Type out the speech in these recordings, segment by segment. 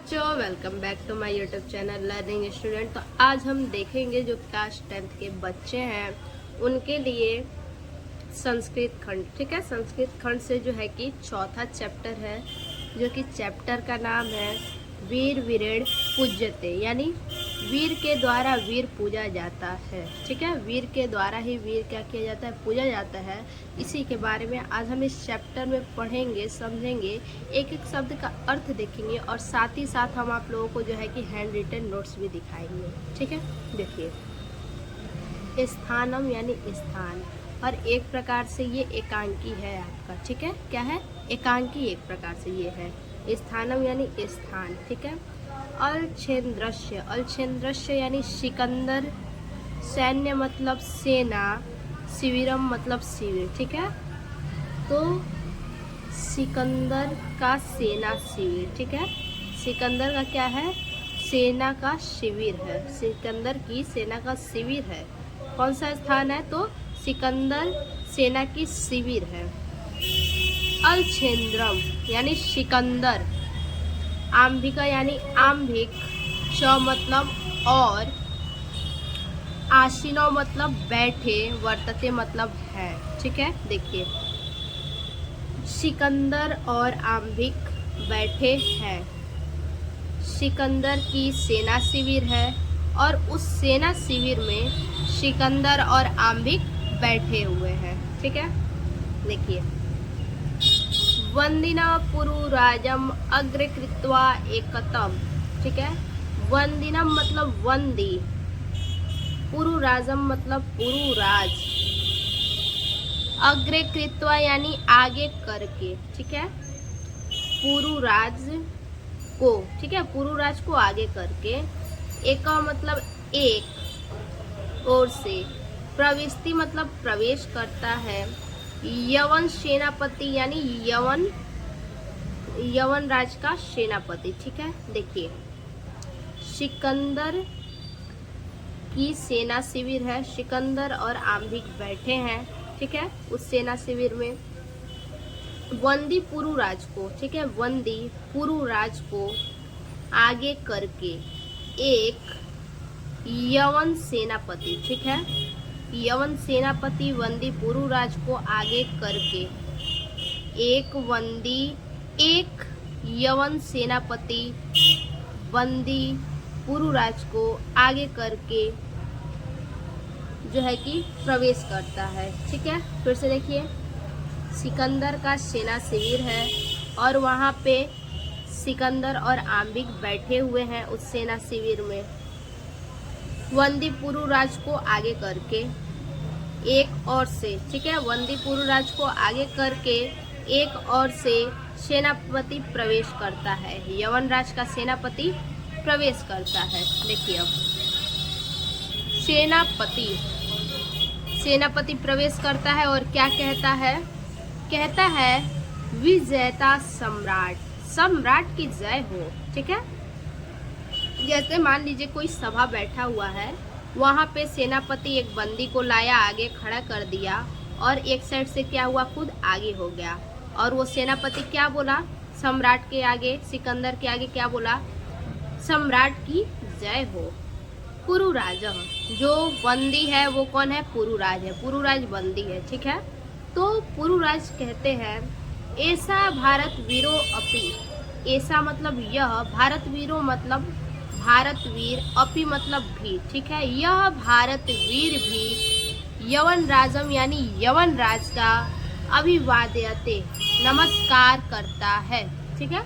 बच्चों, welcome back to my YouTube channel learning student. तो आज हम देखेंगे जो क्लास 10th के बच्चे हैं उनके लिए संस्कृत खंड। ठीक है, संस्कृत खंड से जो है कि चौथा चैप्टर है, जो कि चैप्टर का नाम है वीर वीरेण पूज्यते, यानी वीर के द्वारा वीर पूजा जाता है। ठीक है, वीर के द्वारा ही वीर क्या किया जाता है, पूजा जाता है। इसी के बारे में आज हम इस चैप्टर में पढ़ेंगे, समझेंगे, एक एक शब्द का अर्थ देखेंगे और साथ ही साथ हम आप लोगों को जो है कि हैंड रिटन नोट्स भी दिखाएंगे। ठीक है, देखिए स्थानम यानी स्थान, और एक प्रकार से ये एकांकी है आपका। ठीक है, क्या है, एकांकी एक प्रकार से ये है। स्थानम यानी स्थान। ठीक है, अलछेन्द्रस्य, अलछेन्द्रस्य यानी सिकंदर, सैन्य मतलब सेना, शिविरम मतलब शिविर। ठीक है, तो सिकंदर का सेना शिविर। ठीक है, सिकंदर का क्या है, सेना का शिविर है। सिकंदर की सेना का शिविर है। कौन सा स्थान है, तो सिकंदर सेना की शिविर है। अलछेन्द्रम यानी सिकंदर, आम्भिका यानी आम्भिक, च मतलब और, आशीनो मतलब बैठे, वर्तते मतलब है। ठीक है, देखिए सिकंदर और आम्भिक बैठे हैं। सिकंदर की सेना शिविर है और उस सेना शिविर में सिकंदर और आम्भिक बैठे हुए हैं। ठीक है, देखिए वंदिना पुरुराजम अग्रे कृत्वा एकतम। ठीक है, वंदिनम मतलब वंदी, पुरुराजम मतलब पुरुराज, अग्रे कृत्वा यानी आगे करके। ठीक है, पुरुराज को, ठीक है, पुरुराज को आगे करके, एक मतलब एक ओर से, प्रविष्टि मतलब प्रवेश करता है, यवन सेनापति यानी यवन राज का सेनापति। ठीक है, देखिए सिकंदर की सेना शिविर है, सिकंदर और आम्भिक बैठे हैं। ठीक है, उस सेना शिविर में वंदी पुरुराज को, ठीक है, वंदी पुरुराज को आगे करके एक यवन सेनापति, ठीक है, यवन सेनापति वंदी पुरुराज को आगे करके, एक वंदी, एक यवन सेनापति वंदी पुरुराज को आगे करके जो है कि प्रवेश करता है। ठीक है, फिर से देखिए सिकंदर का सेना शिविर है और वहाँ पे सिकंदर और आम्भिक बैठे हुए हैं उस सेना शिविर में। वंदी पुरुराज को आगे करके एक और से, ठीक है, वंदी पुरुराज को आगे करके एक और से सेनापति प्रवेश करता है, यवन राज का सेनापति प्रवेश करता है। देखिए अब सेनापति प्रवेश करता है और क्या कहता है, कहता है विजेता सम्राट, सम्राट की जय हो। ठीक है, जैसे मान लीजिए कोई सभा बैठा हुआ है, वहाँ पे सेनापति एक बंदी को लाया, आगे खड़ा कर दिया और एक साइड से क्या हुआ, खुद आगे हो गया, और वो सेनापति क्या बोला, सम्राट के आगे, सिकंदर के आगे क्या बोला, सम्राट की जय हो। पुरुराज, जो बंदी है वो कौन है, पुरुराज है, पुरुराज बंदी है। ठीक है, तो पुरुराज कहते हैं ऐसा भारत वीरो अपि, ऐसा मतलब यह, भारत वीरो मतलब भारत वीर, अपि मतलब भी। ठीक है, यह भारत वीर भी यवन राजम यानी यवन राज का अभिवादयते नमस्कार करता है। ठीक है,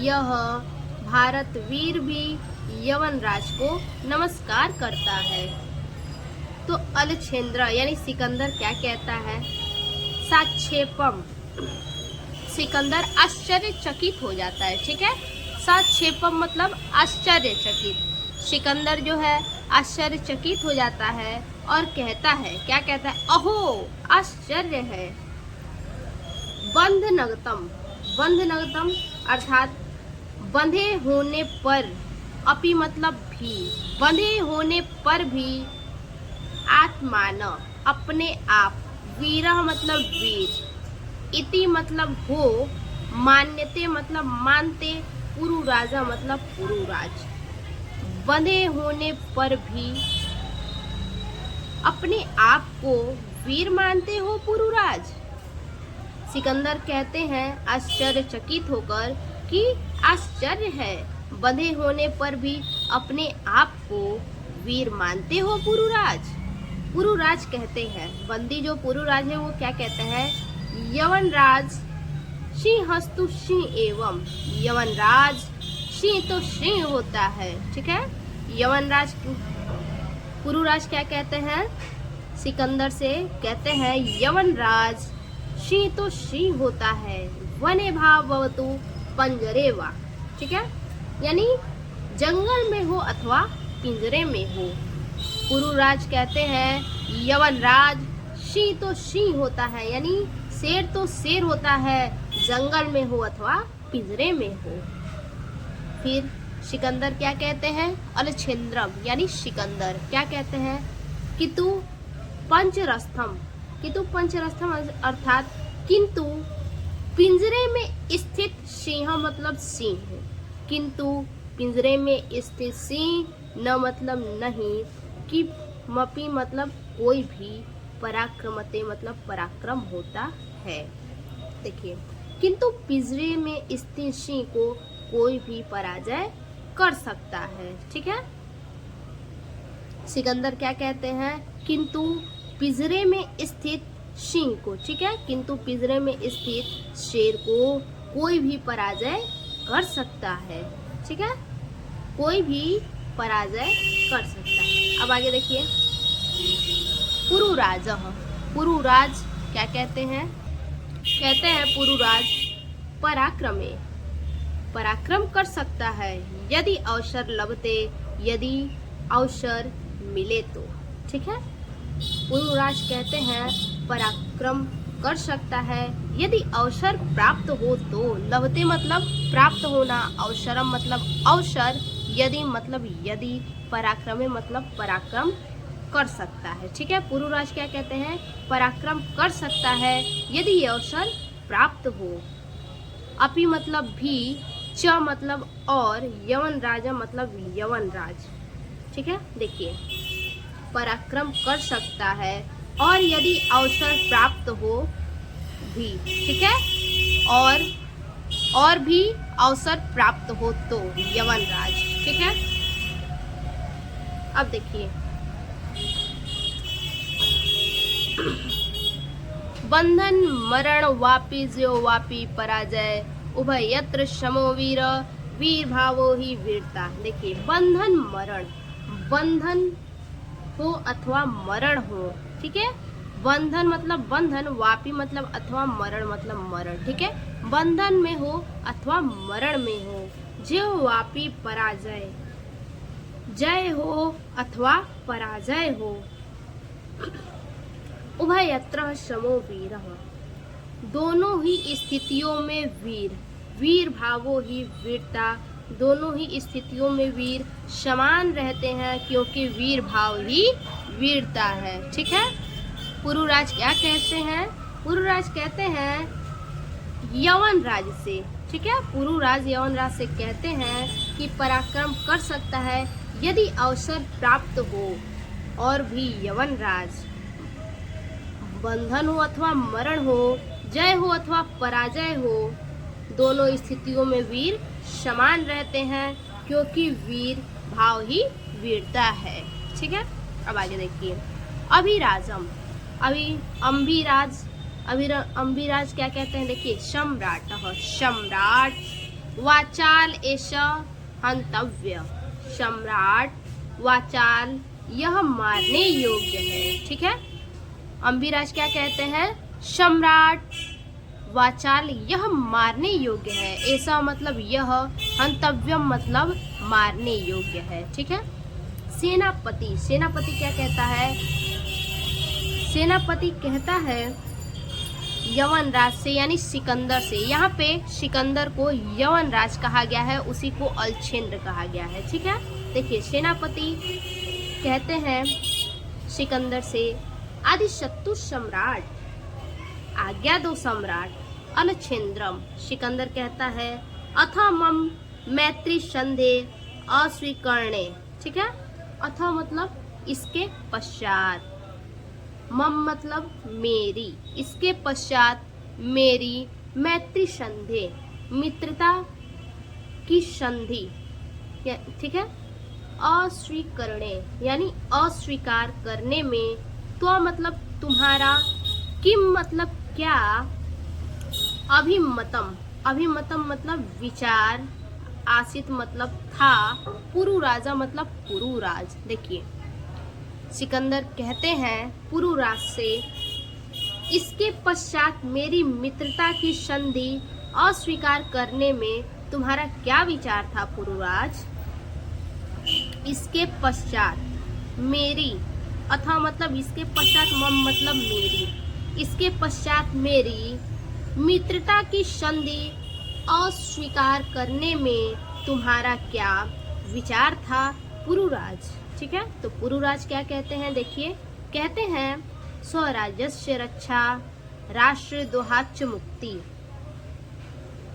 यह भारत वीर भी यवन राज को नमस्कार करता है। तो अलछेन्द्र यानी सिकंदर क्या कहता है, साक्षेपम, सिकंदर आश्चर्यचकित हो जाता है। ठीक है, साक्षेपम मतलब आश्चर्यचकित, सिकंदर जो है आश्चर्यचकित हो जाता है और कहता है, क्या कहता है, अहो आश्चर्य है। बंधनगतम, बंधनगतम अर्थात बंधे होने पर, अपि मतलब भी, बंधे होने पर भी, आत्मान अपने आप, वीरह मतलब वीर, इति मतलब हो, मान्यते मतलब मानते, पुरु राजा मतलब पुरुराज। बंधे होने पर भी अपने आप को वीर मानते हो पुरुराज। सिकंदर कहते हैं आश्चर्यचकित होकर कि आश्चर्य है, बंधे होने पर भी अपने आप को वीर मानते हो पुरुराज। पुरुराज कहते हैं, बंदी जो पुरुराज है वो क्या कहते हैं, यवनराज सिंहस्तु सिंह एवं। यवनराज सिंह तो सिंह होता है, ठीक है। यवनराज पुरुराज क्या कहते हैं, सिकंदर से कहते हैं यवनराज सिंह तो सिंह होता है, वने भावतु पंजरे वा, ठीक है, यानी जंगल में हो अथवा पिंजरे में हो। पुरुराज कहते हैं यवनराज सिंह तो सिंह होता है, यानी शेर तो शेर होता है, जंगल में हो अथवा पिंजरे में हो। फिर सिकंदर क्या कहते हैं, अलछेंद्रम यानी सिकंदर क्या कहते हैं, कितु पंचरस्थम, कितु पंचरस्थम अर्थात किंतु पिंजरे में स्थित सिंह मतलब सिंह, किंतु पिंजरे में स्थित सिंह न मतलब नहीं, कि मपी मतलब कोई भी, पराक्रमते मतलब पराक्रम होता है। देखिए, किंतु पिंजरे में स्थित सिंह को कोई भी पराजय कर सकता है, ठीक है। सिकंदर क्या कहते हैं, किंतु पिंजरे में स्थित सिंह को, ठीक है, किंतु पिंजरे में स्थित शेर को कोई भी पराजय कर सकता है, ठीक है, कोई भी पराजय कर सकता है। अब आगे देखिए, पुरुराज, पुरुराज क्या कहते हैं, कहते हैं पुरुराज पराक्रमे, पराक्रम कर सकता है, यदि अवसर लभते, यदि अवसर मिले तो, ठीक है। पुरुराज कहते हैं पराक्रम कर सकता है, यदि अवसर प्राप्त हो तो। लभते मतलब प्राप्त होना, अवसरम मतलब अवसर, यदि मतलब यदि, पराक्रमे मतलब पराक्रम कर सकता है, ठीक है। पुरुराज क्या कहते हैं, पराक्रम कर सकता है यदि अवसर प्राप्त हो। अपि मतलब भी, च मतलब और, यवन राजा मतलब यवन राज, ठीक है। देखिए, पराक्रम कर सकता है और यदि अवसर प्राप्त हो भी, ठीक है, और भी अवसर प्राप्त हो तो यवन राज, ठीक है। अब देखिए, बंधन मरण वापी ज्यो वापी पराजय, उभयत्र समो वीर, वीर भावो ही वीरता। देखिए, बंधन मरण, बंधन हो अथवा मरण हो, ठीक है। बंधन मतलब बंधन, वापी मतलब अथवा, मरण मतलब मरण, ठीक है। बंधन में हो अथवा मरण में हो, ज्यो वापी पराजय, जय हो अथवा पराजय हो। उभयत्र समो वीर, दोनों ही स्थितियों में वीर, वीर भावो ही वीरता, दोनों ही स्थितियों में वीर समान रहते हैं, क्योंकि वीर भाव ही वीरता है, ठीक है। पुरुराज क्या कहते हैं, पुरुराज कहते हैं यवन राज से, ठीक है। पुरुराज यवन राज से कहते हैं कि पराक्रम कर सकता है यदि अवसर प्राप्त हो, और भी यवन राज बंधन हो अथवा मरण हो, जय हो अथवा पराजय हो, दोनों स्थितियों में वीर समान रहते हैं, क्योंकि वीर भाव ही वीरता है, ठीक है। अब आगे देखिए, अभिराजम, अम्भिराज, अम्भिराज क्या कहते हैं, देखिए, सम्राट, सम्राट वाचाल एष हंतव्य, सम्राट वाचाल यह मारने योग्य है, ठीक है। अम्भिराज क्या कहते हैं, सम्राट वाचाल यह मारने योग्य है, ऐसा मतलब यह, हंतव्यम मतलब मारने योग्य है, ठीक है। सेनापति, सेनापति क्या कहता है, सेनापति कहता है यवन राज से, यानी सिकंदर से। यहाँ पे सिकंदर को यवन राज कहा गया है, उसी को अलछेंद्र कहा गया है, ठीक है। देखिए, सेनापति कहते हैं सिकंदर से, आदि शत्रु सम्राट, आज्ञा दो सम्राट, अलछेंद्रम। सिकंदर कहता है अथ मम मैत्री संधे अस्वीकरणे, ठीक है। अथ मतलब इसके पश्चात, मम मतलब मेरी, इसके पश्चात मेरी, मैत्री संधे मित्रता की संधि, ठीक है। अस्वीकरणे यानी अस्वीकार करने में, तो मतलब तुम्हारा, किम मतलब क्या, अभिमतम, अभिमतम मतलब विचार, आसित मतलब था, पुरुराजा मतलब पुरुराज। देखिए सिकंदर कहते हैं पुरुराज से, इसके पश्चात मेरी मित्रता की संधि अस्वीकार करने में तुम्हारा क्या विचार था पुरुराज। इसके पश्चात मेरी, अथा मतलब इसके पश्चात, मम मतलब मेरी, इसके पश्चात मेरी मित्रता की संधि अस्वीकार करने में तुम्हारा क्या विचार था पुरुराज, ठीक है। तो पुरुराज क्या कहते हैं, देखिए कहते हैं स्वराज्यस्य रक्षा राष्ट्र दोहाच्च मुक्ति,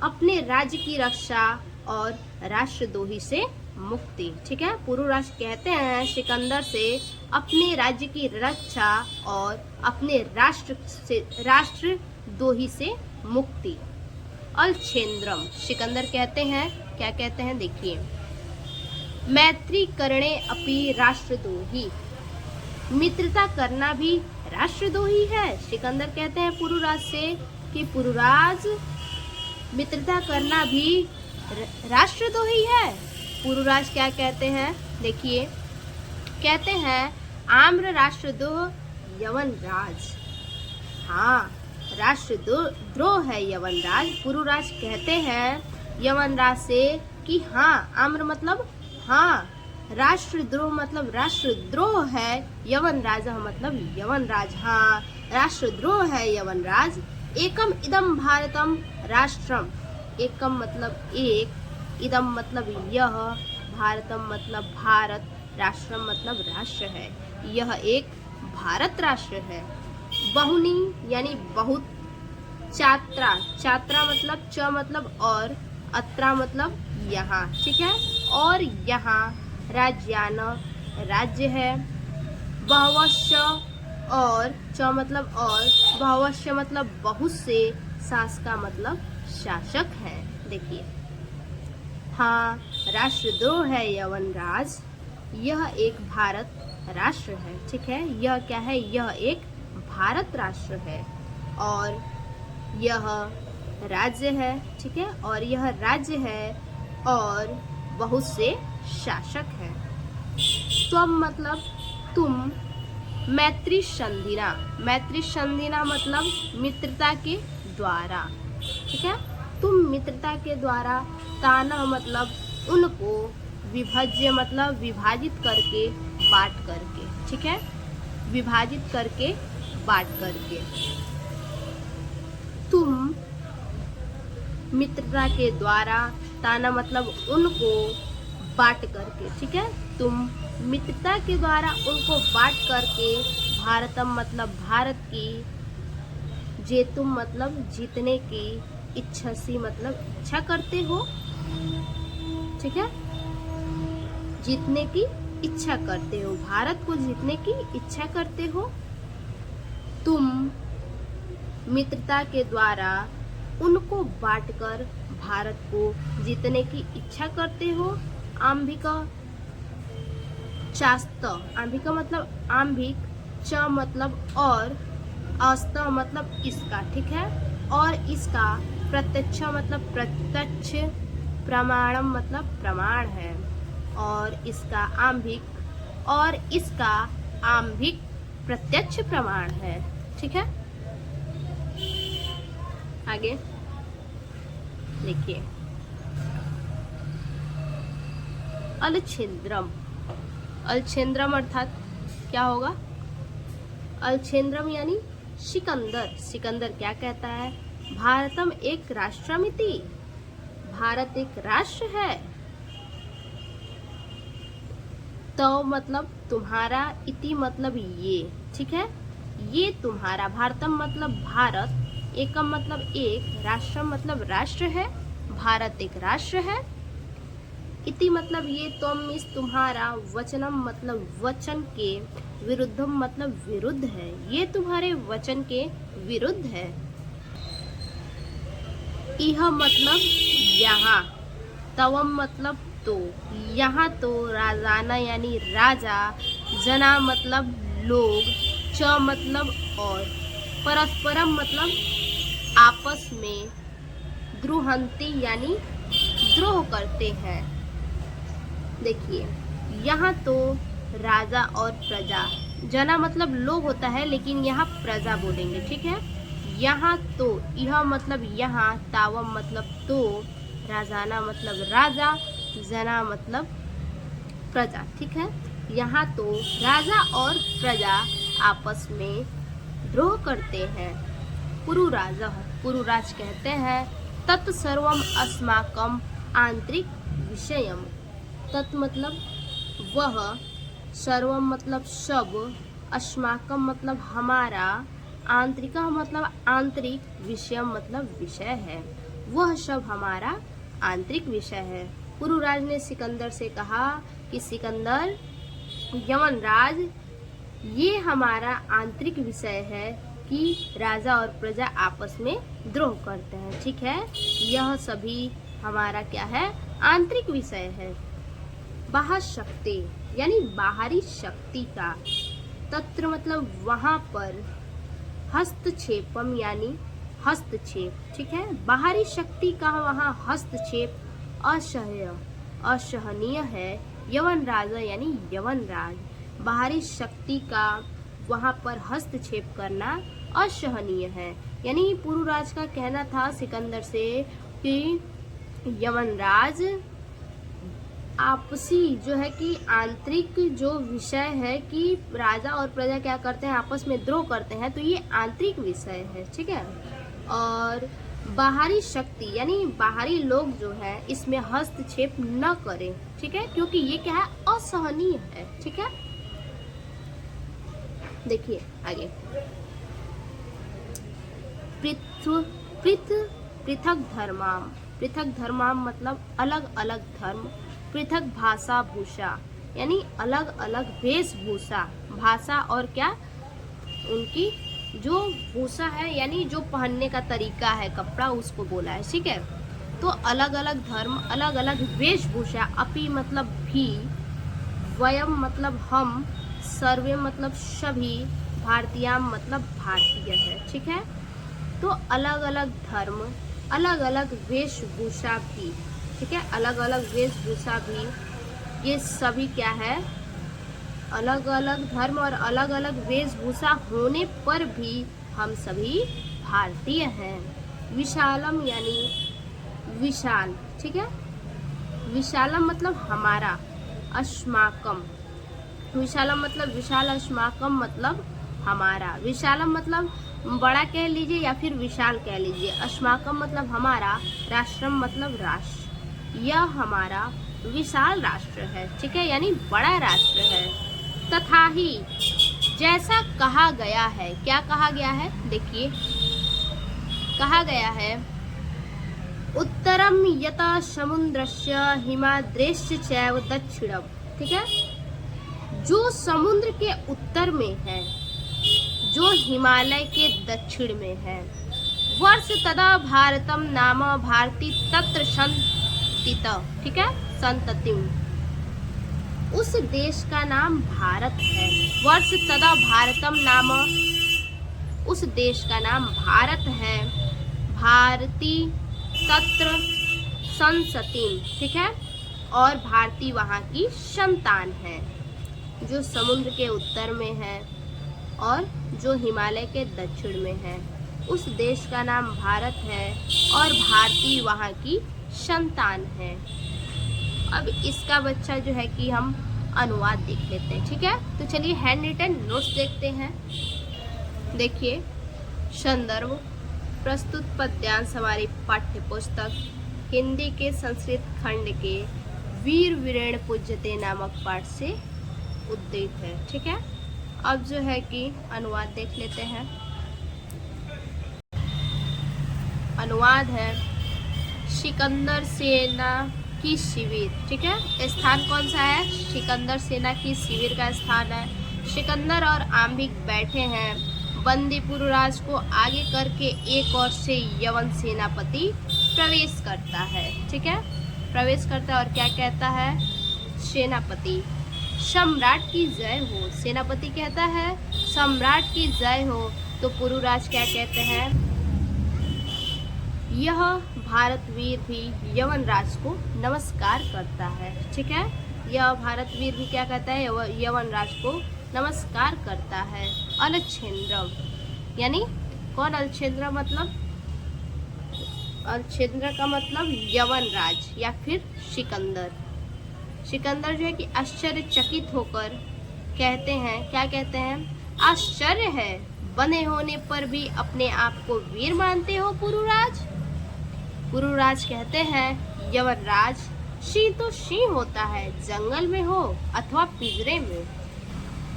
अपने राज्य की रक्षा और राष्ट्रद्रोही से मुक्ति, ठीक है। पुरुराज कहते हैं सिकंदर से अपने राज्य की रक्षा और अपने राष्ट्रद्रोही से मुक्ति। अलछेंद्रम, सिकंदर कहते हैं, क्या कहते हैं देखिए, मैत्री करणे अपि राष्ट्रद्रोही, मित्रता करना भी राष्ट्रद्रोही है। सिकंदर कहते हैं पुरुराज से कि पुरुराज मित्रता करना भी राष्ट्रद्रोही है। पुरुराज क्या कहते हैं देखिए, कहते हैं आम्र राष्ट्रद्रोह यवनराज, हाँ राष्ट्रद्रोह है यवनराज। पुरुराज कहते हैं यवनराज से कि हाँ, आम्र मतलब हाँ, राष्ट्रद्रोह मतलब राष्ट्रद्रोह है, यवनराज मतलब यवनराज, हाँ राष्ट्रद्रोह है यवनराज। एकम इदम भारतम राष्ट्रम, एकम मतलब एक, इदम मतलब यह, भारतम मतलब भारत, राष्ट्रम मतलब राष्ट्र है, यह एक भारत राष्ट्र है। बहुनी यानी बहुत, छात्रा, छात्रा मतलब च मतलब और, अत्रा मतलब यहाँ, ठीक है। और यहाँ राज्यान राज्य है, बहवश्य और, च मतलब और, बहवश्य मतलब बहुत से, शासका मतलब शासक है। देखिए हाँ, राष्ट्रद्रोह है यवनराज, यह एक भारत राष्ट्र है, ठीक है। यह क्या है, यह एक भारत राष्ट्र है और यह राज्य है, ठीक है। और यह राज्य है और बहुत से शासक हैं। त्वम मतलब तुम, मैत्री संधिना, मैत्री संधिना मतलब मित्रता के द्वारा, ठीक है। तुम मित्रता के द्वारा, ताना मतलब उनको, विभज्य मतलब विभाजित करके, बांट करके, ठीक है, विभाजित करके बांट करके। तुम मित्रता के द्वारा, ताना मतलब उनको, बांट करके, ठीक है। तुम मित्रता के द्वारा उनको बांट करके, भारतम मतलब भारत की, जेतुम मतलब जीतने की, इच्छसी मतलब इच्छा करते हो, ठीक है, जीतने की इच्छा करते हो, भारत को जीतने की इच्छा करते हो। तुम मित्रता के द्वारा उनको बांटकर भारत को जीतने की इच्छा करते हो। आंभिका चास्त, आंभिका मतलब आंभिक, च मतलब और, अस्त मतलब इसका, ठीक है। और इसका प्रत्यक्ष मतलब प्रत्यक्ष, प्रमाणम मतलब प्रमाण है, और इसका आंभिक, और इसका आंभिक प्रत्यक्ष प्रमाण है, ठीक है। आगे देखिए, अलछेंद्रम, अलछेंद्रम अर्थात क्या होगा, अलछेंद्रम यानी सिकंदर। सिकंदर क्या कहता है, भारतम एक राष्ट्रमिति, भारत एक राष्ट्र है। तो मतलब तुम्हारा, इति मतलब ये, ठीक है, ये तुम्हारा, भारतम मतलब भारत, एकम मतलब एक, राष्ट्रम मतलब राष्ट्र है, भारत एक राष्ट्र है। इति मतलब ये, त्वम इस तुम्हारा, वचनम मतलब वचन के, विरुद्धम मतलब विरुद्ध है, ये तुम्हारे वचन के विरुद्ध है। इह मतलब यहाँ, तवम मतलब तो, यहाँ तो, राजाना यानी राजा, जना मतलब लोग, च मतलब और, परस्परम मतलब आपस में, द्रुहंती यानी द्रोह करते हैं। देखिए यहाँ तो राजा और प्रजा, जना मतलब लोग होता है लेकिन यहाँ प्रजा बोलेंगे, ठीक है। यहाँ तो, यह मतलब यहाँ, तावम मतलब तो, राजाना मतलब राजा, जना मतलब प्रजा, ठीक है। यहाँ तो राजा और प्रजा आपस में द्रोह करते हैं। पुरुराज, पुरुराज कहते हैं, तत्सर्वम अस्माकम आंतरिक विषयम, तत् मतलब वह, सर्वम मतलब सब, अस्माकम मतलब हमारा, आंतरिका मतलब आंतरिक, विषयम मतलब विषय है, वह सब हमारा आंतरिक विषय है। पुरुराज ने सिकंदर से कहा कि सिकंदर, यमनराज, ये हमारा आंतरिक विषय है कि राजा और प्रजा आपस में द्रोह करते हैं, ठीक है। यह सभी हमारा क्या है, आंतरिक विषय है। बाह्य शक्ति यानी बाहरी शक्ति का, तत्र मतलब वहाँ पर, हस्तक्षेपम यानी हस्तक्षेप, ठीक है। बाहरी शक्ति का वहाँ हस्तक्षेप असहनीय है। यवन राजा यानी यवन राज, बाहरी शक्ति का वहाँ पर हस्तक्षेप करना असहनीय है। यानी पुरुराज का कहना था सिकंदर से कि यमनराज, आपसी जो है कि आंतरिक जो विषय है कि राजा और प्रजा क्या करते हैं, आपस में द्रोह करते हैं, तो ये आंतरिक विषय है, ठीक है। और बाहरी शक्ति यानी बाहरी लोग जो है इसमें हस्तक्षेप न करें, ठीक है, क्योंकि ये क्या है, असहनीय है, ठीक है। देखिए आगे, पृथक धर्माम, पृथक धर्माम मतलब अलग अलग धर्म, पृथक भाषा भूषा यानी अलग अलग वेशभूषा, भाषा और क्या, उनकी जो भूषा है यानी जो पहनने का तरीका है, कपड़ा, उसको बोला है, ठीक है। तो अलग अलग धर्म, अलग अलग वेशभूषा, अपि मतलब भी, वयम मतलब हम, सर्वे मतलब सभी, भारतीयाम मतलब भारतीय है, ठीक है। तो अलग अलग धर्म, अलग अलग वेशभूषा भी, ठीक है, अलग अलग वेशभूषा भी, ये सभी क्या है, अलग अलग धर्म और अलग अलग वेशभूषा होने पर भी हम सभी भारतीय हैं। विशालम यानी विशाल, ठीक है। विशालम मतलब हमारा, अस्माकम, विशालम मतलब विशाल, अस्माकम मतलब हमारा। विशालम मतलब बड़ा कह लीजिए या फिर विशाल कह लीजिए, अस्माकम मतलब हमारा, राष्ट्रम मतलब राष्ट्र, यह हमारा विशाल राष्ट्र है, ठीक है, यानी बड़ा राष्ट्र है। तथा ही जैसा कहा गया है, क्या कहा गया है, देखिए कहा गया है, उत्तरम यत समुद्रस्य हिमाद्रेश्च चैव दक्षिणम, ठीक है, जो समुद्र के उत्तर में है, जो हिमालय के दक्षिण में है। वर्ष तदा भारतम नाम भारती तत्र संतित, ठीक है, संततिम, उस देश का नाम भारत है। वर्ष तदा भारतम नाम, उस देश का नाम भारत है। भारती तत्र संसतिम, ठीक है, और भारती वहाँ की संतान है, जो समुद्र के उत्तर में है और जो हिमालय के दक्षिण में है, उस देश का नाम भारत है और भारती वहाँ की संतान है। अब इसका बच्चा जो है कि हम अनुवाद देख लेते हैं, ठीक है। तो चलिए हैंड रिटन नोट्स देखते हैं। देखिए संदर्भ, प्रस्तुत पद्यांश हमारी पाठ्य पुस्तक हिंदी के संस्कृत खंड के वीर वीरेण पूज्यते नामक पाठ से उद्धृत है, ठीक है। अब जो है कि अनुवाद देख लेते हैं। अनुवाद है, सिकंदर सेना की शिविर, ठीक है। स्थान कौन सा है? सिकंदर सेना की शिविर का स्थान है। सिकंदर और आम्बिक बैठे हैं। बंदी पुरुराज को आगे करके एक ओर से यवन सेनापति प्रवेश करता है, ठीक है, प्रवेश करता है और क्या कहता है? सेनापति सम्राट की जय हो। सेनापति कहता है सम्राट की जय हो। तो पुरुराज क्या कहते हैं? यह भारत वीर भी यवन राज को नमस्कार करता है, ठीक है। यह भारत वीर भी क्या कहता है? यवन राज को नमस्कार करता है। अलछेंद्र यानी कौन? अलछेंद्र मतलब, अलछेंद्र का मतलब यवन राज या फिर सिकंदर। सिकंदर जो है कि आश्चर्यचकित होकर कहते हैं, क्या कहते हैं? आश्चर्य है, बने होने पर भी अपने आप को वीर मानते हो पुरुराज। पुरुराज कहते हैं यवनराज, सिंह तो सिंह होता है, जंगल में हो अथवा पिंजरे में।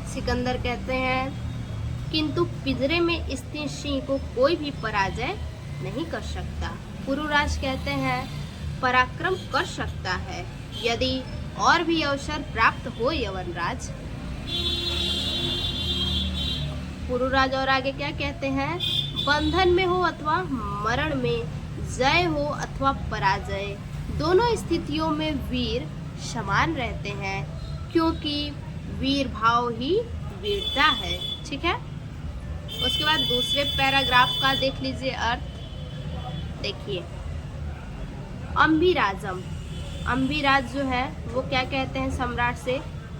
सिकंदर कहते हैं किंतु पिंजरे में स्थित सिंह को कोई भी पराजय नहीं कर सकता। पुरुराज कहते हैं पराक्रम कर सकता है यदि और भी अवसर प्राप्त हो यवनराज। पुरुराज और आगे क्या कहते हैं? बंधन में हो अथवा मरण में, जय हो अथवा पराजय, दोनों स्थितियों में वीर समान रहते हैं, क्योंकि वीर भाव ही वीरता है, ठीक है। उसके बाद दूसरे पैराग्राफ का देख लीजिए अर्थ। देखिए, अम्बिराजम, अम्बिराज जो है वो क्या कहते हैं सम्राट से?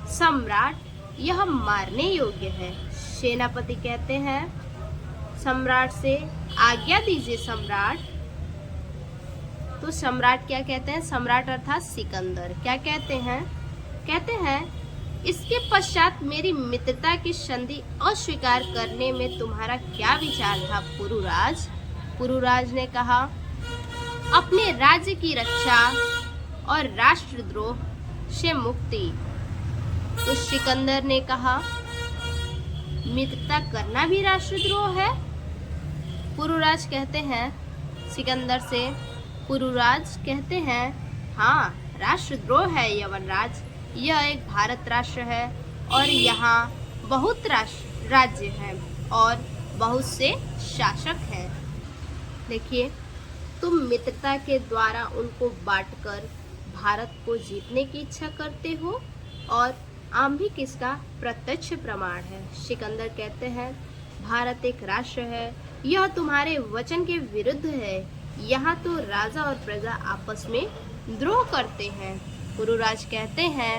सम्राट यह मारने योग्य है। सेनापति कहते हैं सम्राट से आज्ञा दीजिए सम्राट। तो सम्राट क्या कहते हैं? सम्राट अर्थात सिकंदर क्या कहते हैं? कहते हैं इसके पश्चात मेरी मित्रता की संधि अस्वीकार करने में तुम्हारा क्या विचार था पुरुराज? पुरुराज ने कहा अपने राज्य की रक्षा और राष्ट्रद्रोह से मुक्ति। तो सिकंदर ने कहा मित्रता करना भी राष्ट्रद्रोह है। पुरुराज कहते हैं सिकंदर से, पुरुराज कहते हैं हाँ राष्ट्रद्रोह है यवनराज। यह एक भारत राष्ट्र है और यहाँ बहुत राज्य हैं और बहुत से शासक हैं। देखिए, तुम मित्रता के द्वारा उनको बांटकर भारत को जीतने की इच्छा करते हो और आम्बिक इसका प्रत्यक्ष प्रमाण है। सिकंदर कहते हैं भारत एक राष्ट्र है, यह तुम्हारे वचन के विरुद्ध है। यहाँ तो राजा और प्रजा आपस में द्रोह करते हैं। पुरुराज कहते हैं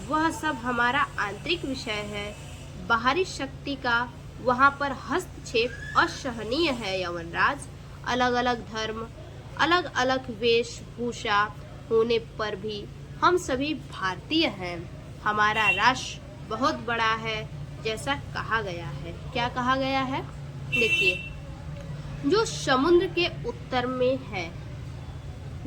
वह सब हमारा आंतरिक विषय है, बाहरी शक्ति का वहाँ पर हस्तक्षेप असहनीय है यवनराज। अलग अलग धर्म, अलग अलग वेशभूषा होने पर भी हम सभी भारतीय हैं। हमारा राष्ट्र बहुत बड़ा है जैसा कहा गया है। क्या कहा गया है? देखिए, जो समुद्र के उत्तर में है,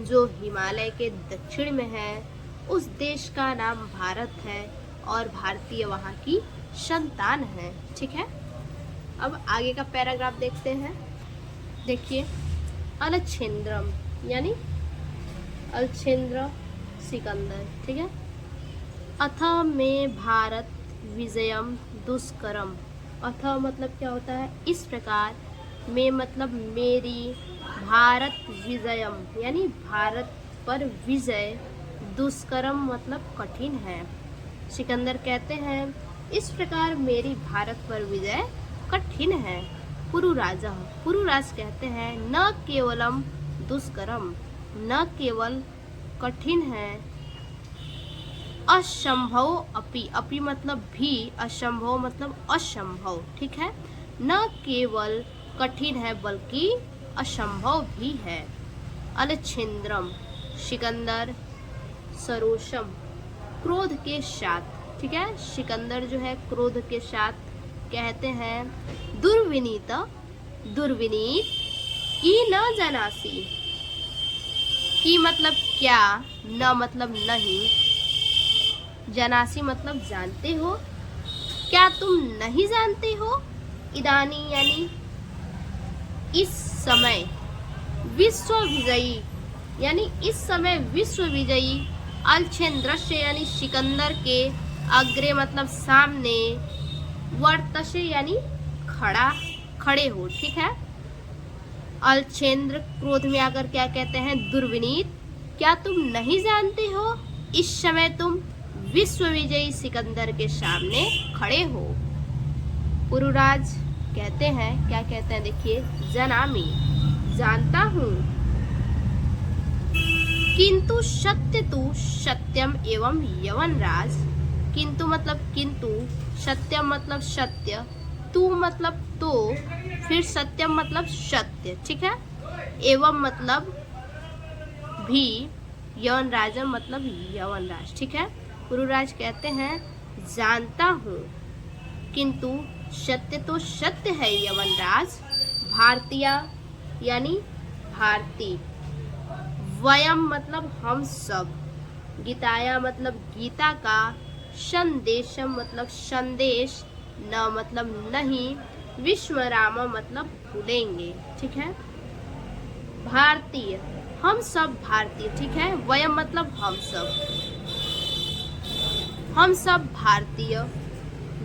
जो हिमालय के दक्षिण में है, उस देश का नाम भारत है और भारतीय वहाँ की संतान है, ठीक है। अब आगे का पैराग्राफ देखते हैं। देखिए, अलछेंद्रम यानी अलछेंद्र सिकंदर, ठीक है। अथ में भारत विजयम दुष्करम। अथ मतलब क्या होता है? इस प्रकार। में मतलब मेरी, भारत विजयम यानी भारत पर विजय, दुष्करम मतलब कठिन है। सिकंदर कहते हैं इस प्रकार मेरी भारत पर विजय कठिन है। पुरुराज, पुरुराज कहते हैं न केवलम दुष्करम, न केवल कठिन है, असंभव अपि, अपि मतलब भी, असंभव मतलब असंभव, ठीक है। न केवल कठिन है बल्कि असंभव भी है। अलछेंद्रम सिकंदर, सरोषम क्रोध के साथ, ठीक है। सिकंदर जो है क्रोध के साथ कहते हैं दुर्विनीत, दुर्विनीत की न जनासी। की मतलब क्या, न मतलब नहीं, जनासी मतलब जानते हो, क्या तुम नहीं जानते हो। इदानी यानी इस समय, विश्व विजयी यानी इस समय विश्व विजयी अलछेन्द्रस्य यानी सिकंदर के अग्रे मतलब सामने, वर्तसे यानी खड़े हो। ठीक है। अलछेन्द्र क्रोध में आकर क्या कहते हैं, दुर्विनीत क्या तुम नहीं जानते हो इस समय तुम विश्व विजयी सिकंदर के सामने खड़े हो। पुरुराज कहते हैं, क्या कहते हैं देखिए, जनामि जानता हूँ, किंतु सत्य तु सत्यम एवं यवनराज। किंतु मतलब किंतु, सत्यम मतलब सत्य, तू मतलब तो, फिर सत्यम मतलब सत्य। ठीक है। एवं मतलब भी, यवनराजम मतलब यवनराज। ठीक है। पुरुराज कहते हैं जानता हूँ, किंतु सत्य तो सत्य है यवनराज। भारतीय यानी भारती, वयम मतलब हम सब, गीताया मतलब गीता का, संदेशम मतलब संदेश, न मतलब नहीं, विस्मराम मतलब भूलेंगे। ठीक है। भारतीय हम सब भारतीय। ठीक है। वयम मतलब हम सब भारतीय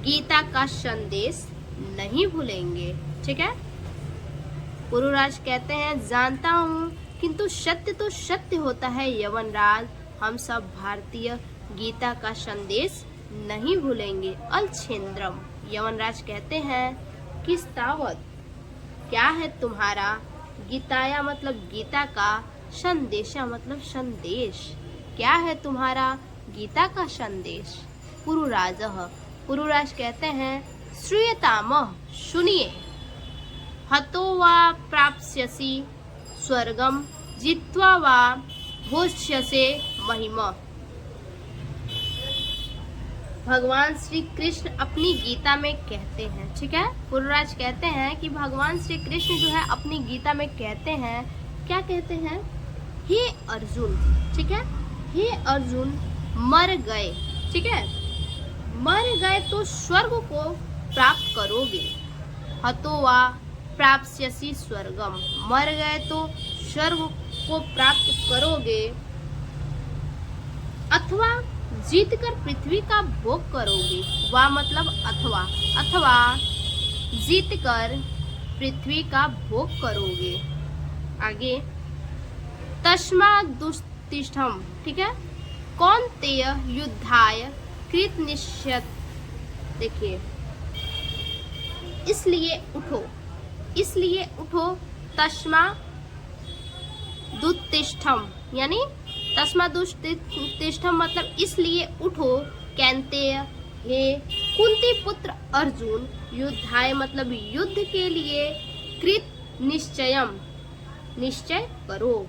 गीता का संदेश नहीं भूलेंगे। ठीक है। पुरुराज कहते हैं जानता हूँ, किंतु सत्य तो सत्य होता है यवनराज, हम सब भारतीय गीता का संदेश नहीं भूलेंगे। अलछेन्द्रम, यवनराज कहते हैं किस तावत क्या है तुम्हारा, गीताया मतलब गीता का, संदेशा मतलब संदेश, क्या है तुम्हारा गीता का संदेश। पुरुराजः, पुरुराज कहते हैं श्रूयतामः सुनिए, हतो वा प्राप्स्यसि स्वर्गम जित्वा वा भोक्ष्यसे महिमा। भगवान श्री कृष्ण अपनी गीता में कहते हैं। ठीक है। पुरुराज कहते हैं कि भगवान श्री कृष्ण जो है अपनी गीता में कहते हैं, क्या कहते हैं, हे अर्जुन। ठीक है। हे अर्जुन मर गए, ठीक है, मर गए तो स्वर्ग को प्राप्त करोगे। हतोवा प्राप्स्यसि स्वर्गम, मर गए तो स्वर्ग को प्राप्त करोगे, अथवा जीत कर पृथ्वी का भोग करोगे। वा मतलब अथवा, अथवा जीत कर पृथ्वी का भोग करोगे। आगे तस्मा दुस्तिष्ठम, ठीक है, कौन्तेय युद्धाय कृत निश्चय। देखिए इसलिए उठो, इसलिए उठो, तस्मा दुत्तिष्ठम यानी तस्मा दुष्टिष्ठम मतलब इसलिए उठो, कैंतेय हे कुंती पुत्र अर्जुन, युद्धाय मतलब युद्ध के लिए, कृत निश्चयम निश्चय करो।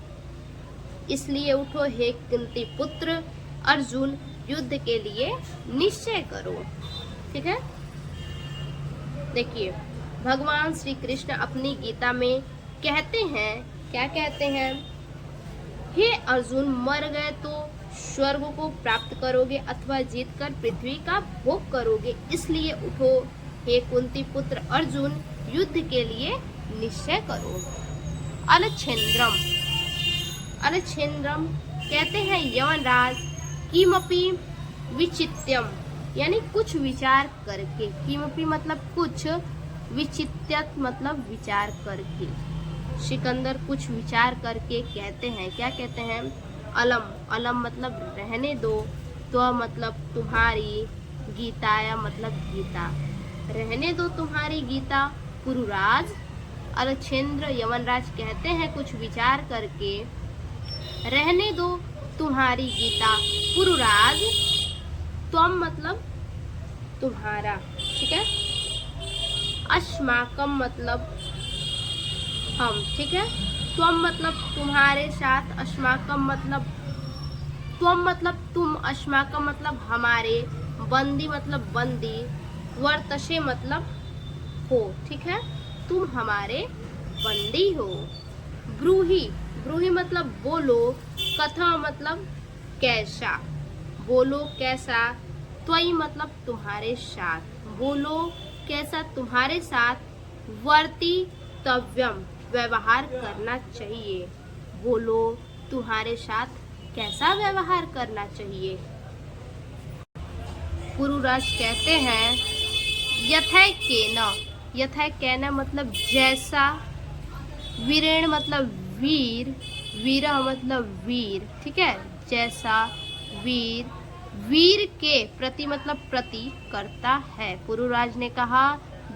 इसलिए उठो हे कुंती पुत्र अर्जुन, युद्ध के लिए निश्चय करो। ठीक है। देखिए भगवान श्री कृष्ण अपनी गीता में कहते हैं, क्या कहते हैं, हे अर्जुन मर गए तो स्वर्ग को प्राप्त करोगे अथवा जीतकर पृथ्वी का भोग करोगे, इसलिए उठो हे कुंती पुत्र अर्जुन, युद्ध के लिए निश्चय करो। अलछेन्द्रम, अलछेन्द्रम कहते हैं यवनराज, किमपि विचित्यम यानी कुछ विचार करके, किमपि मतलब कुछ, विचित्यत मतलब विचार करके, सिकंदर कुछ विचार करके कहते हैं, क्या कहते हैं, अलम, अलम मतलब रहने दो, तो मतलब तुम्हारी, गीताया मतलब गीता, रहने दो तुम्हारी गीता। पुरुराज, अलछेन्द्र यवनराज कहते हैं कुछ विचार करके, रहने दो तुम्हारी गीता। पुरुराज, त्वम मतलब तुम्हारा, ठीक है, अस्माकम मतलब हम, ठीक है, त्वम मतलब तुम्हारे साथ, अस्माकम मतलब त्वम मतलब तुम, अस्माकम मतलब हमारे, बंदी मतलब बंदी, वर्तसे मतलब हो, ठीक है, तुम हमारे बंदी हो। ब्रूहि, ब्रूहि मतलब बोलो, कथा मतलब कैसा, बोलो कैसा, त्वयि मतलब तुम्हारे साथ, बोलो कैसा तुम्हारे साथ, वर्तितव्यम व्यवहार करना चाहिए, बोलो तुम्हारे साथ कैसा व्यवहार करना चाहिए। पुरुराज कहते हैं यथैकेन, यथैकेन मतलब जैसा, वीरेण मतलब वीर, वीरः मतलब वीर, ठीक है, जैसा वीर, वीर के प्रति मतलब प्रति करता है। पुरुराज ने कहा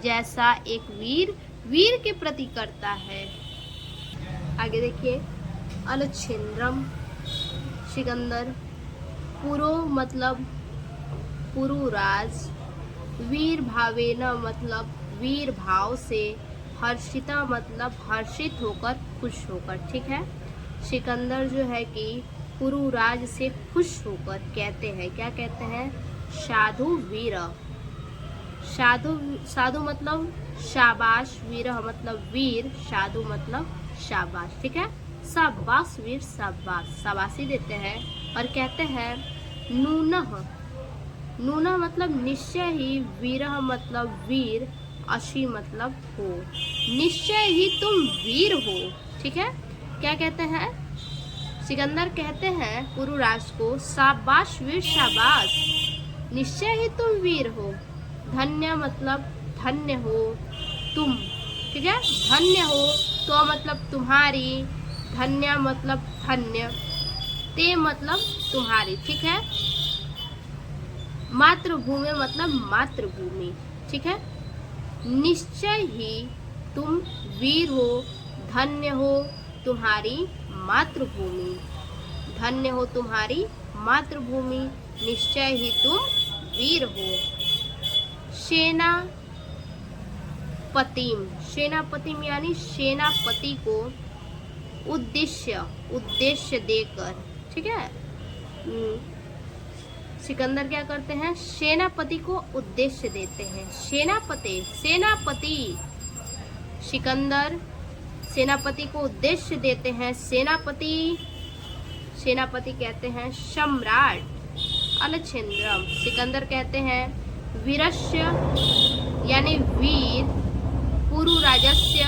जैसा एक वीर वीर के प्रति करता है। आगे देखिए, अलच्छिंद्रम सिकंदर, पुरो मतलब पुरुराज, वीर भावेन मतलब वीर भाव से, हर्षिता मतलब हर्षित होकर, खुश होकर, ठीक है। सिकंदर जो है कि पुरुराज से खुश होकर कहते हैं, क्या कहते हैं, साधु वीर, साधु, साधु मतलब शाबाश, वीर मतलब वीर, साधु मतलब शाबाश, ठीक है, शाबाश वीर, शाबाश, शाबाशी देते हैं। और कहते हैं नूनः, नूनः मतलब निश्चय ही, वीरः मतलब वीर, अशी मतलब हो, निश्चय ही तुम वीर हो, ठीक है। क्या कहते हैं, सिकंदर कहते हैं पुरुराज को शाबाश वीर शाबाश, निश्चय ही तुम वीर हो। धन्य मतलब धन्य हो तुम, ठीक है, धन्य हो, तो मतलब तुम्हारी, धन्य मतलब धन्य, ते मतलब तुम्हारी, ठीक है। मातृभूमि मतलब मातृभूमि, ठीक है। निश्चय ही तुम वीर हो, धन्य हो तुम्हारी मातृभूमि, धन्य हो तुम्हारी मातृभूमि, निश्चय ही तुम वीर हो। सेनापतिम, सेनापतिम यानी सेनापति को उद्देश्य, उद्देश्य देकर, ठीक है। सिकंदर क्या करते हैं, सेनापति को उद्देश्य देते हैं, सेनापति, सेनापति, सिकंदर सेनापति को उद्देश्य देते हैं, सेनापति, सेनापति कहते हैं सम्राट। अलच्छिंद्रम सिकंदर कहते हैं वीरस्य यानी वीर, पुरुराजस्य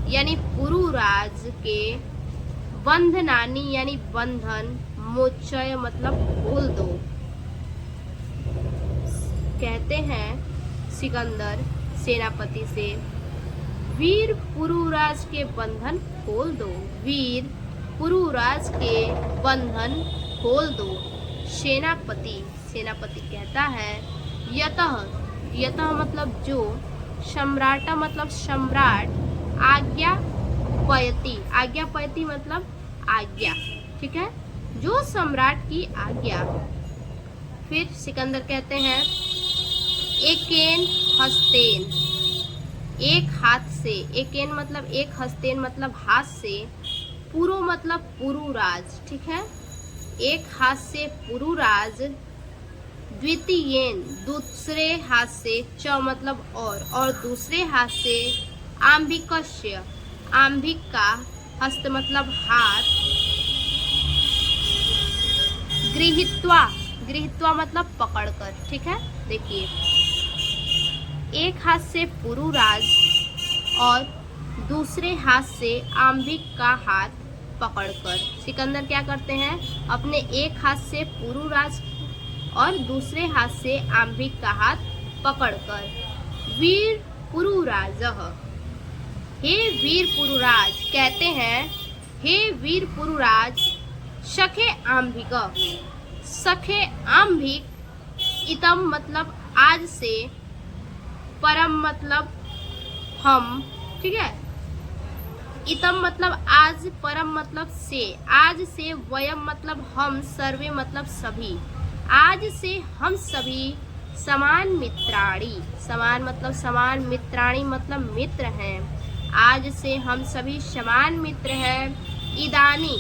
यानी पुरुराज के, बंधनानी यानी बंधन, मोचय मतलब खोल दो। कहते हैं सिकंदर सेनापति से वीर पुरुराज के बंधन खोल दो, वीर पुरुराज के बंधन खोल दो। सेनापति, सेनापति कहता है यतः, यतः मतलब जो, सम्राट मतलब सम्राट, आज्ञा पयति, आज्ञा पयति मतलब आज्ञा, ठीक है, जो सम्राट की आज्ञा। फिर सिकंदर कहते हैं एकेन हस्तेन, एक हाथ से, एकेन मतलब एक, हस्तेन मतलब हाथ से, पुरो मतलब पुरुराज, ठीक है, एक हाथ से पुरुराज, द्वितीयेन दूसरे हाथ से, च मतलब और दूसरे हाथ से, आंभिकस्य, आंभिक का, हस्त मतलब हाथ, गृहीत्वा, गृहीत्वा मतलब पकड़कर, ठीक है। देखिए एक हाथ से पुरुराज और दूसरे हाथ से आंभिक का हाथ पकड़कर सिकंदर क्या करते हैं, अपने एक हाथ से पुरुराज और दूसरे हाथ से आंभिक का हाथ पकड़कर वीर पुरुराजः, हे वीर पुरुराज, कहते हैं हे वीर पुरुराज, सखे आंभिक, सखे आंभिक, इतम मतलब आज से, परम मतलब हम, ठीक है, इतम मतलब आज, परम मतलब से, आज से, वयम मतलब हम, सर्वे मतलब सभी, आज से हम सभी, समान मित्राणी, समान मतलब समान, मित्राणी मतलब मित्र हैं, आज से हम सभी समान मित्र हैं। इदानी,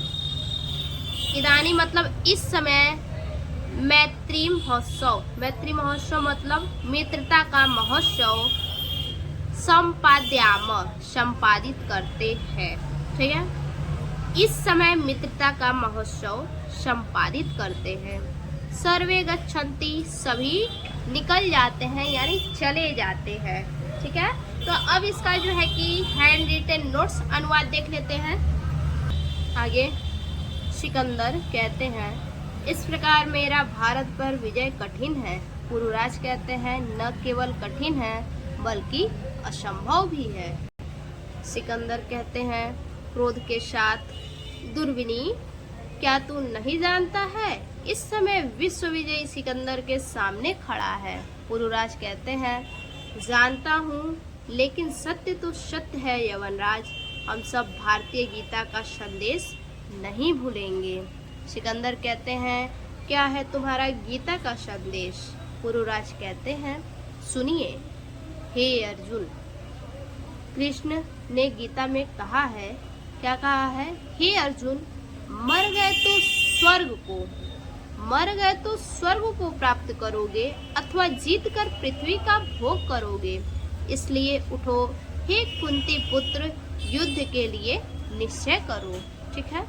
इदानी मतलब इस समय, मैत्री महोत्सव, मैत्री महोत्सव मतलब मित्रता का महोत्सव, संपाद्याम संपादित करते हैं, ठीक है, इस समय मित्रता का महोत्सव संपादित करते हैं। सर्वे गच्छन्ति सभी निकल जाते हैं यानी चले जाते हैं, ठीक है। तो अब इसका जो है कि हैंड रिटन नोट्स अनुवाद देख लेते हैं। आगे सिकंदर कहते हैं, इस प्रकार मेरा भारत पर विजय कठिन है। पुरुराज कहते हैं, न केवल कठिन है बल्कि असंभव भी है। सिकंदर कहते हैं क्रोध के साथ, दुर्विनी क्या तू नहीं जानता है, इस समय विश्व विजयी सिकंदर के सामने खड़ा है। पुरुराज कहते हैं, जानता हूँ, लेकिन सत्य तो सत्य है यवनराज, हम सब भारतीय गीता का संदेश नहीं भूलेंगे। सिकंदर कहते हैं, क्या है तुम्हारा गीता का संदेश? पुरुराज कहते हैं, सुनिए हे अर्जुन, कृष्ण ने गीता में कहा है, क्या कहा है? हे अर्जुन, मर गए तो स्वर्ग को प्राप्त करोगे अथवा जीत कर पृथ्वी का भोग करोगे, इसलिए उठो हे कुंती पुत्र, युद्ध के लिए निश्चय करो। ठीक है,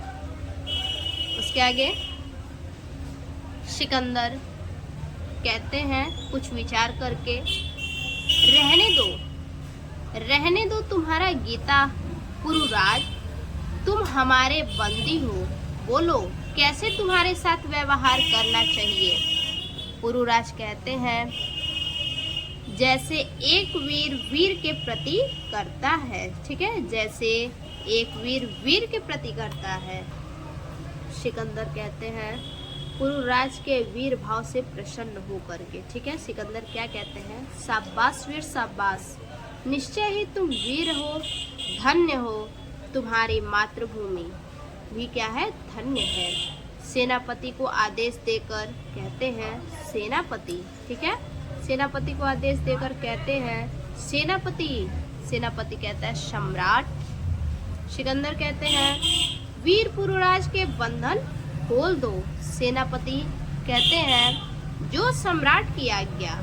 उसके आगे सिकंदर कहते हैं कुछ विचार करके, रहने दो तुम्हारा गीता पुरुराज, तुम हमारे बंदी हो, बोलो कैसे तुम्हारे साथ व्यवहार करना चाहिए? पुरुराज कहते हैं, जैसे एक वीर के प्रति करता है। ठीक है, जैसे एक वीर के प्रति करता है। सिकंदर कहते हैं पुरुराज के वीर भाव से प्रसन्न होकर के। ठीक है, सिकंदर क्या कहते हैं? शाबाश वीर शाबाश, निश्चय ही तुम वीर हो, धन्य हो, तुम्हारी मातृभूमि भी क्या है? धन्य है। सेनापति को आदेश देकर कहते हैं सेनापति। ठीक है, सेनापति को आदेश देकर कहते हैं सेनापति कहता है सम्राट। सिकंदर कहते हैं वीर पुरुराज के बंधन खोल दो। सेनापति कहते हैं जो सम्राट की आज्ञा।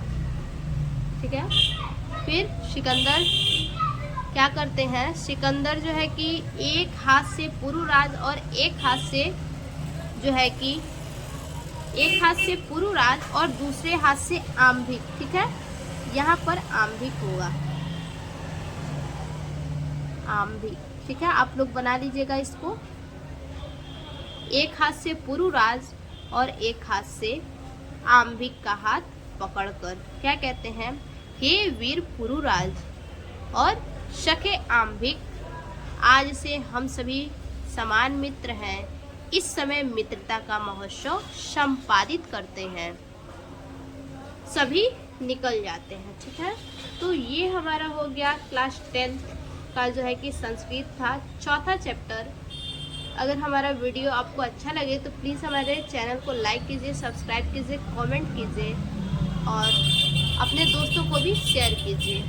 ठीक है, फिर सिकंदर क्या करते हैं? सिकंदर जो है कि एक हाथ से पुरुराज और एक हाथ से जो है कि एक हाथ से पुरुराज और दूसरे हाथ से आम्भिक। ठीक है, यहाँ पर आम्भिक होगा, आम्भिक। ठीक है, आप लोग बना लीजिएगा इसको। एक हाथ से पुरुराज और एक हाथ से आम्भिक का हाथ पकड़कर क्या कहते हैं? हे वीर पुरुराज और सखे आम्भिक, आज से हम सभी समान मित्र हैं। इस समय मित्रता का महोत्सव संपादित करते हैं। सभी निकल जाते हैं। ठीक है, तो ये हमारा हो गया क्लास 10th का जो है कि संस्कृत था, चौथा चैप्टर। अगर हमारा वीडियो आपको अच्छा लगे तो प्लीज़ हमारे चैनल को लाइक कीजिए, सब्सक्राइब कीजिए, कमेंट कीजिए और अपने दोस्तों को भी शेयर कीजिए।